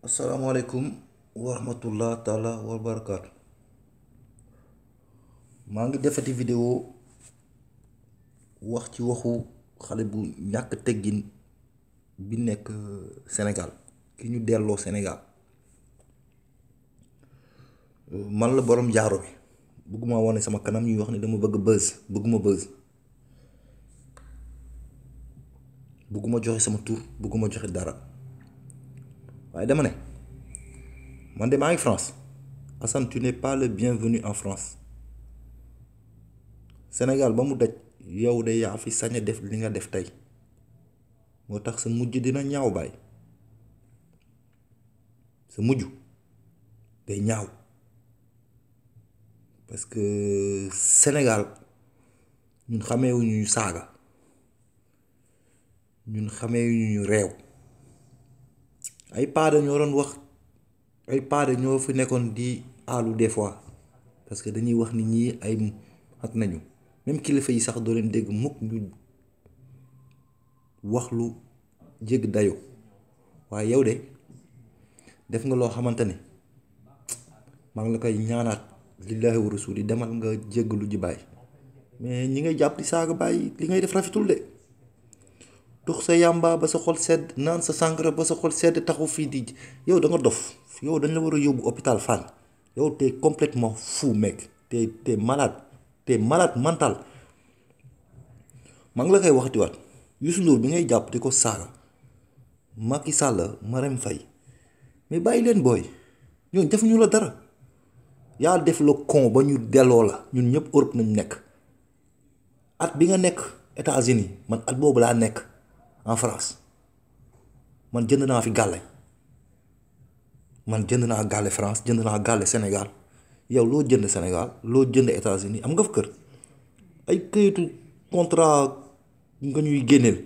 asalaamaaleykum wa rahmatullah taala wa barakaatu. maa ngi defati vidéo wax ci waxu xale bu ñàkk teggin bi nekk Sénégal ki ñu delloo Sénégal. Man la borom jaaro bi bëgguma wane sama kanam ñuy wax ne dama bëgg buzz, bëgguma buzz, bëgguma joxe sama tur, bëgguma joxe dara, waaye dama ne man de maa ngi France. Assane, tu n'es pas le bienvenu en France. Sénégal ba mu daj yow de yaa fi sañ a def li nga def tey, moo tax sa mujj dina ñaaw baay, sa mujj day ñaaw, parce que Sénégal ñun xameewuñu ñu saaga, ñun xameewuñu ñu réew. ay paada ñoo doon wax, ay paada ñoo fi nekkoon di aalu des fois, parce que dañuy wax nit ñi ay mag nañu. même kilifa yi sax doo leen dégg mukk ñu wax lu jégg dayo. waaye yow de def nga loo xamante ne maa ngi la koy ñaanaat lillaahi wa rasuuli, demal nga jéggalu ji bàyyi. mais ñi ngay jàpp di saaga bàyyi, li ngay def rafetul de. tux sa yàmba ba sa xol sedd, naan sa sàngara ba sa xol sedd, taxu fii di yow da nga dof. yow dañ la war a yóbbu hôpital Fann. yow t'es complètement fou mec, t'es malade, t'es malade mental. maa ngi la koy waxatiwaat. Youssou Ndour bi ngay jàpp di ko saaga, Macky Sall, Marème Faye, mais bàyyi leen booy, ñooñu defuñu la dara. yaa def la con ba ñu delloo la. ñun ñëpp Europe nañ nekk. at bi nga nekk États-Unis man at boobu laa nekk en France. man jënd naa fi gàlle, man jënd naa gàlle France, jënd naa gàlle Sénégal. yow loo jënd Sénégal, loo jënd États-Unis, am nga fa kër. ay këyitu contrat nga ñuy génneel.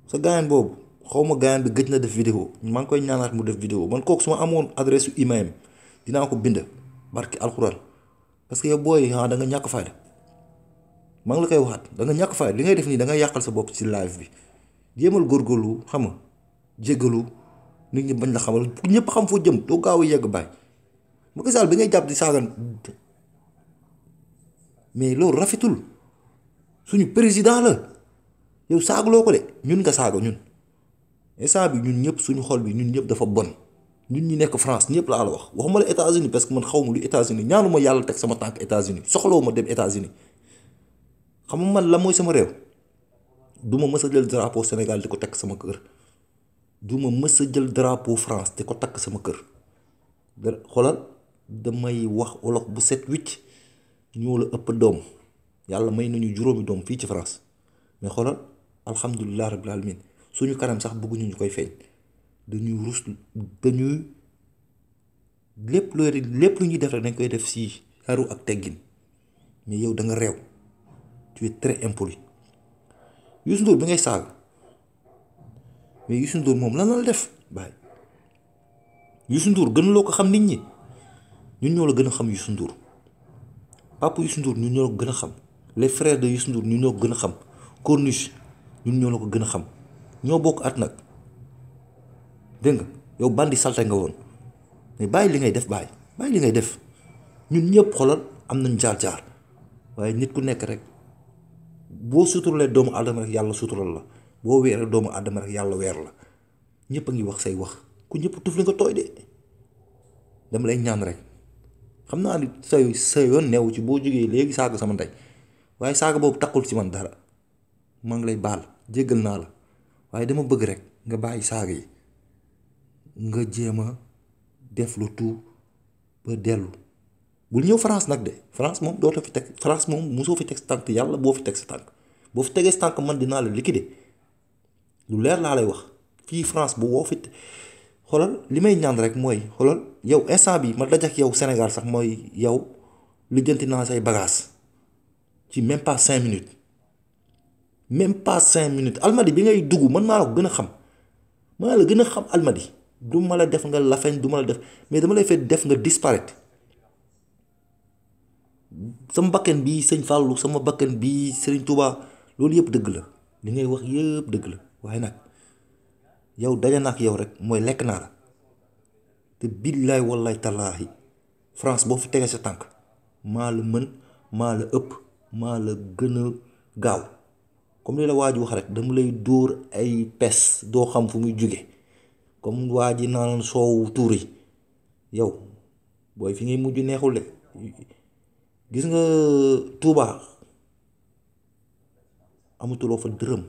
sa gaayan boobu xawma gaayan bi gëj na def vidéo, maa ngi koy ñaanaat mu def vidéo. man kooku su ma amoon adresse su email dinaa ko bind barki alxuraan. parce que yow booy da nga ñàkk fayda. maa ngi la koy waxaat, da nga ñàkk fayda. li ngay def nii da nga yàqal sa bopp ci live bi. jéemal góorgóorlu, xam nga, jéggalu nit ñi bañ la xamal ñëpp xam foo jëm, doo gaaw a yegg baay. Macky Sall bi ngay jàpp di saaga, mais loolu rafetul. suñu président la, yow saagaloo ko de, ñun nga saaga ñun. instant bi ñun ñëpp suñu xol bi ñun ñëpp dafa bon. ñun ñi nekk France ñëpp laa la wax, waxuma la États-Unis parce que man xaw ma lu États-Unis, ñaanuma yàlla teg sama tànk États-Unis, soxlawu ma dem États-Unis. xam nga man la mooy sama réew. du ma mës a jël drapeau Sénégal di ko takk sama kër. du ma mës a jël drapeau France di ko takk sama kër. xoolal damay wax wolof bu set wicc. ñoo la ëpp doom. yàlla may nañu juróomi doom fii ci France. mais xoolal alhamdulilah rabbil alamin suñu kanam sax bëgguñu ñu koy feeñ. dañuy rus, dañuy lépp lu ñuy def rek dañ koy def si yaru ak teggin. mais yow da nga réew. tu es très impoli. Youssou Ndour bi ngay saaga, mais Youssou Ndour moom lan la def baay. Youssou Ndour gënuloo ko xam nit ñi. ñun ñoo la gën a xam Youssou Ndour. papa Youssou Ndour ñun ñoo la ko gën a xam. les frères de Youssou Ndour ñun ñoo ko gën a xam. Corniche ñun ñoo la ko gën a xam. ñoo bokk at nag. dégg nga yow bandi salte nga woon. mais bàyyi li ngay def bàyyi li ngay def. ñun ñëpp xoolal am nañ jaar-jaar. waaye nit ku nekk rek boo suturalee doomu aadama rek yàlla sutural la. boo weeree doomu aadama rek yàlla weer la. ñëpp a ngi wax say wax ku ñëpp tuf li nga tooy de. dama lay ñaan rek. xam naa ni sa yoon neewu ci boo jógee léegi saaga sama ndey, waaye saaga boobu takkul ci man dara. maa ngi lay baal, jéggal naa la, waaye dama bëgg rek nga bàyyi saaga yi, nga jéem a def lu tout ba dellu. bul ñëw France nag de. France moom dootoo fi teg, France moom mosoo fi teg sa tànk, yàlla boo fi teg sa tànk. boo fi tegee sa tànk man dinaa la liquider. lu leer laa lay wax. fii France bu woo fi xoolal li may ñaan rek mooy xoolal yow instant bi ma dajak yow Sénégal sax mooy yow lijjanti naa say bagages ci même pas 5 minutes. même pas 5 minutes. Almadi bi ngay dugg man maa la ko gën a xam. maa la gën a xam Almadi. du ma la def nga lafeñ, du ma la def, mais dama lay fay def nga disparaître. sama bakkan bii sëñ Fallou, sama bakkan bii Serigne Touba, loolu yëpp dëgg la. li ngay wax yëpp dëgg la. waaye nag yow daje na ak yow rek mooy lekk naa la te billaay wallaay tallaahi France boo fi tegee sa tànk maa la mën maa la ëpp maa la gën a gaaw comme li la waa ji wax rek dama lay dóor ay pes doo xam fu muy jóge comme waa ji naan soowu tuur yi yow booy fi ngay mujj neexul de gis nga Touba amatuloo fa dërëm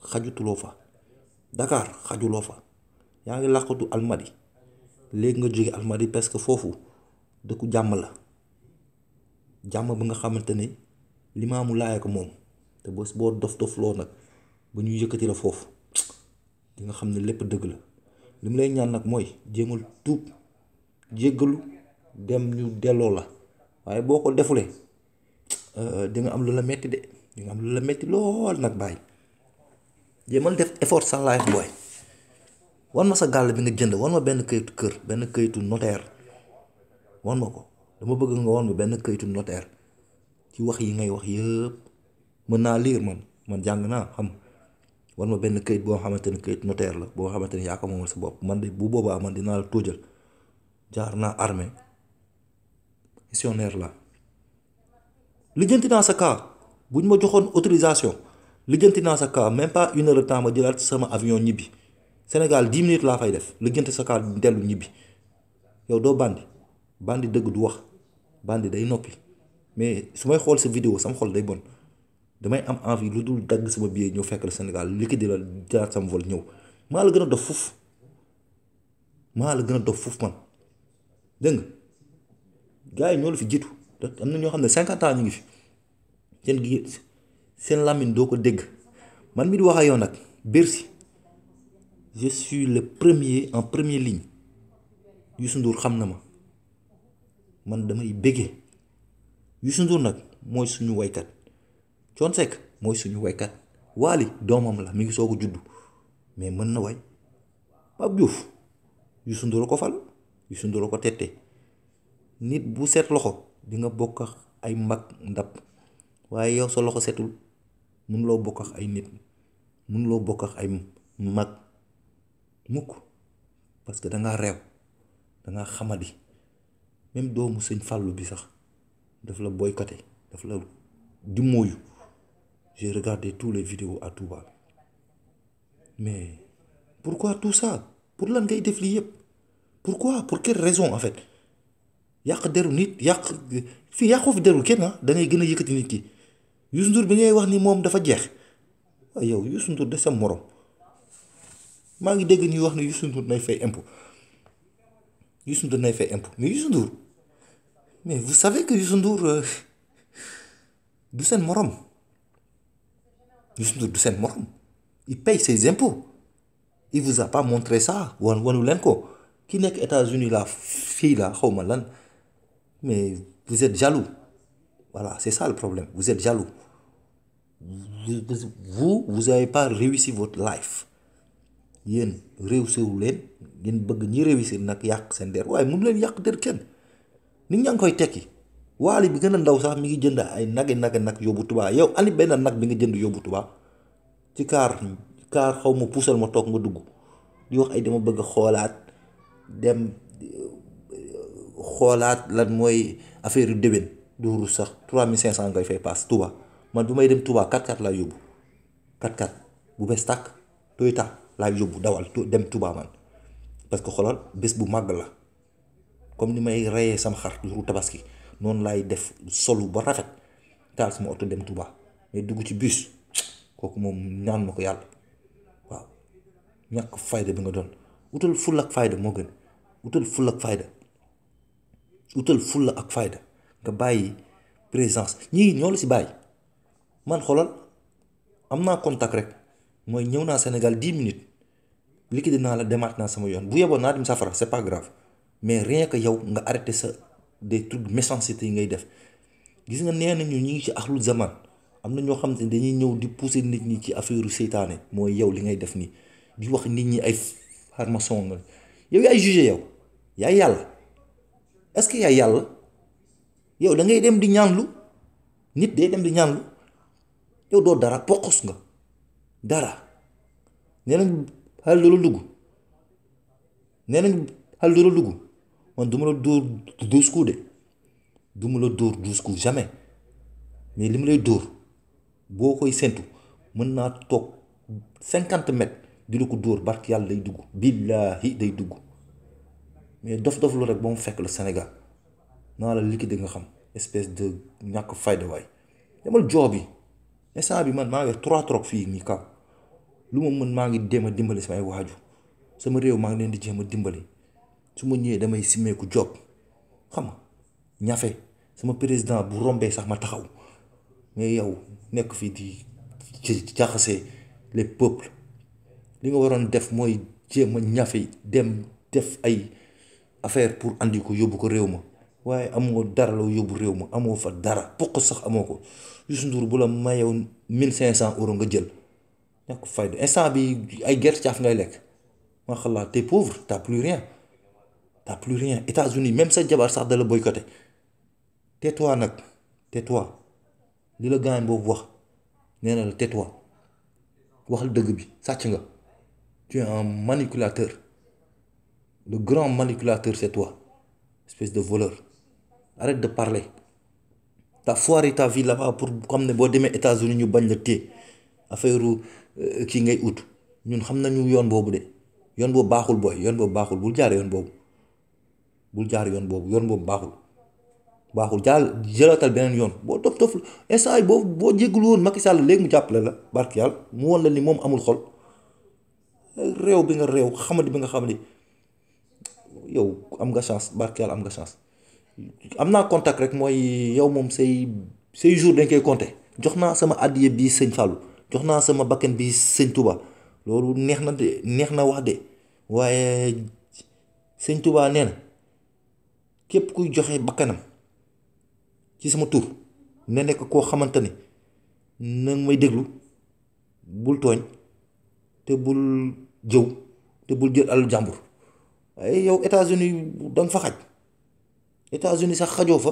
xajutuloo fa Dakar xajuloo fa yaa ngi làqatu Almadi léegi nga jóge Almadi parce que foofu dëkku jàmm la jàmm bi nga xamante ni Limaamu Laay ko moom te boo dof loo nag ba ñu yëkkati la foofu di nga xam ne lépp dëgg la li mu lay ñaan nag mooy jéemal tuub jéggalu dem ñu delloo la waaye boo ko defulee di nga am lu la metti de di nga am lu la metti lool nag bàyyi jéemal def effort sa life booy wan ma sa gàll bi nga jënd wan ma benn këyitu kër benn këyitu notaire wan ma ko dama bëgg nga wan ma benn këyitu notaire ci wax yi ngay wax yëpp mën naa lire man jàng naa xam wan ma benn këyit boo xamante ni këyit notaire la boo xamante ni yaa ko moomal sa bopp man de bu boobaa man dinaa la tóojal jaar naa armée missionnaire la lijjanti naa sa cas bu ñu ma joxoon autorisation lijjanti naa sa cas même pas 1 heure de temps ma jëlaat sama avion ñibbi Sénégal 10 minutes laa fay def lijjanti sa cas dellu ñibbi yow doo bandi dëgg du wax bandi day noppi mais su may xool sa vidéo sama xol day bon damay am envie lu dul dagg sama billet ñëw fekk la Sénégal liquide la jëlaat sama vol ñëw maa la gën a dof fuf man dégg nga gars yi ñoo la fi jiitu am na ñoo xam ne 50 ans ñu ngi fi seen làmmiñ doo ko dégg man mi di wax ak yow nag Bercy je suis le premier en première ligne Youssou Ndour xam na ma man damay béggee Youssou Ndour nag mooy suñu waykat Thione Seck mooy suñu waykat Wally doomam la mi ngi soog a juddu mais mën na way Pape Diouf Youssou Ndour a ko fal Youssou Ndour a ko tette nit bu seet loxo di nga bokk ak ay mag ndab waaye yow sa loxo setul mënuloo bokk ak ay nit mënuloo bokk ak ay mag mukk parce que dangaa reew dangaa xamadi même doomu sëñ Fallou bi sax daf la boycotté daf la dimmóoyu j'ai regardé tous les vidéos à Touba mais pourquoi tout ça pour lan ngay def lii yëpp pourquoi pour quelle raison en fait yàq deru nit fii yàqoo fi deru kenn da ngay gën a yëkkati nit ki Youssou Ndour bi ngay wax ni moom dafa jeex waaye yow Youssou Ndour de sa morom maa ngi dégg ñuy wax ne Youssou Ndour nay fay impôt mais Youssou Ndour mais vous savez que Youssou Ndour du seen morom Youssou Ndour du seen morom il paye ses impôts il vous a pas montré ça wanu leen ko ki nekk États-Unis la fii la xaw ma lan mais vous êtes jaloux voilà c'est ça le problème vous êtes jaloux vous avez pas réussi votre life yéen réussiru leen ngeen bëgg ñi réussir nag yàq seen der waaye mënu leen yàq der kenn nit ñaa ngi koy tekki Wally bi gën a ndaw sax mi ngi jënd ay nag yóbbu Touba yow ani benn nag bi nga jënd yóbbu Touba ci kaar xaw ma puusal ma toog nga dugg di wax ay dama bëgg xoolaat dem xoolaat lan mooy affaire yu déwén duuru sax 3500 ngay fay paas Touba man bu may dem Touba 4x4 laa yóbbu 4x4 bu bees tàkk Toyota laa yóbbu dawal dem Touba man parce que xoolal bés bu màgg la comme ni may reyee sama xar jouru tabaski noonu laay def solu ba rafet taal sama oto dem Touba mais dugg ci bus kooku moom ñaan ma ko yàlla waaw ñàkk fayda bi nga doon utal fulla ak fayda moo gën utal fulla ak fayda nga bàyyi présence ñii ñoo la si bàyyi man xoolal am naa contact rek mooy ñëw naa Sénégal 10 minutes liquide naa la demaat naa sama yoon bu yeboon naa dem safara c'est pas grave mais rien que yow nga arrêté sa des trucs méchanceté yi ngay def gis nga nee nañu ñi ngi ci axlu zaman am na ñoo xam ne dañuy ñëw di pousser nit ñi ci affaire seytaane mooy yow li ngay def nii di wax nit ñi ay farmason nga yow yaay jugé yow yaay yàlla est-ce que yaay yàlla yow da ngay dem di ñaanlu nit day dem di ñaanlu yow doo dara poqos nga dara nee nañ xel du la dugg nee nañ xel du la dugg man du ma la dóor 12 coups de du ma la dóor 12 coups jamais mais li ma lay dóor boo koy séntu mën naa toog 50 mètres di la ko dóor barki yàlla day dugg billaahi day dugg mais dof-dof lu rek ba mu fekk la Sénégal naa la liquide nga xam espèce de ñàkk fayda waay demal joo bi instant bi man maa ngi 3 troc fii nii kaw lu ma mën maa ngi dem a dimbali samay waaju sama réew maa ngi leen di jéem a dimbali su ma ñëwee damay simmeeku job xam nga ñafe sama président bu rombee sax ma taxaw mais yow nekk fii di jaxase les peuples li nga waroon def mooy jéem a ñafe dem def ay affaire pour andi ko yóbbu ko réew ma waaye amoo dara la yóbbu réew ma amoo fa dara pokk sax amoo ko Youssou Ndour bu la mayoon 1500 € nga jël ñàkk fayda instant bi ay gerte caaf ngay lekk ma xalaa t'es pauvre t'as plus rien États-Unis même sa jabar sax da la boycotté tais-toi nag tais-toi li la gaañ boobu wax nee na la tais-toi waxal dëgg bi sàcc nga tu es un manipulateur le grand manipulateur c'est toi espèce de voleur arrête de parler t'as foiré ta vie là-bas pour xam ne boo demee États-Unis ñu bañ la téye affaire kii ngay ut ñun xam nañu yoon boobu de yoon boobu baaxul booy yoon boobu baaxul bul jaar yoon boobu yoon boobu baaxul jëlatal beneen yoon boo dof instant yi boo jéggul woon Macky Sall léegi mu jàppale la barki yàlla mu woon la ni moom amul xol réew bi nga réew xamadi bi nga xamadi yow am nga chance barki yàlla am nga chance am naa contact rek mooy yow moom say jour dañ koy compter jox naa sama àddiya bii sëñ Fallou jox naa sama bakken bi sëñ Touba loolu neex na wax de waaye sëñ Touba nee na képp kuy joxe bakkanam ci sama tur ne nekk koo xamante ni na may déglu bul tooñ te bul jëw te bul jël alal jàmbur waaye yow États-Unis danga fa xaj États-Unis sax xajoo fa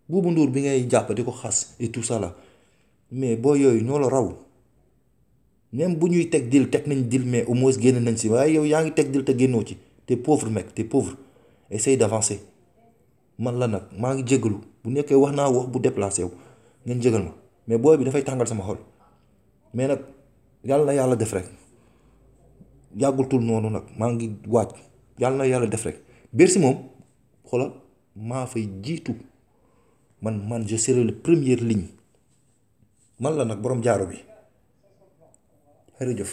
Buubu Nduur bi ngay jàpp di ko xas et tout ça là mais boo yooyu ñoo la raw même bu ñuy teg nañ dil mais au moins génn nañ si waaye yow yaa ngi teg dil te génnoo ci t'es pauvre mec t'es pauvre essaye d'avancer man la nag maa ngi jégalu bu nekkee wax naa wax bu déplacé wu ngeen jégal ma mais booy bi dafay tàngal sama xol mais nag yàlla na yàlla def rek yàggutul noonu nag maa ngi waaj yàlla na yàlla def rek Bercy moom xoolal maa fay jiitu man je serai le première ligne man la nag borom jaaro bi jërëjëf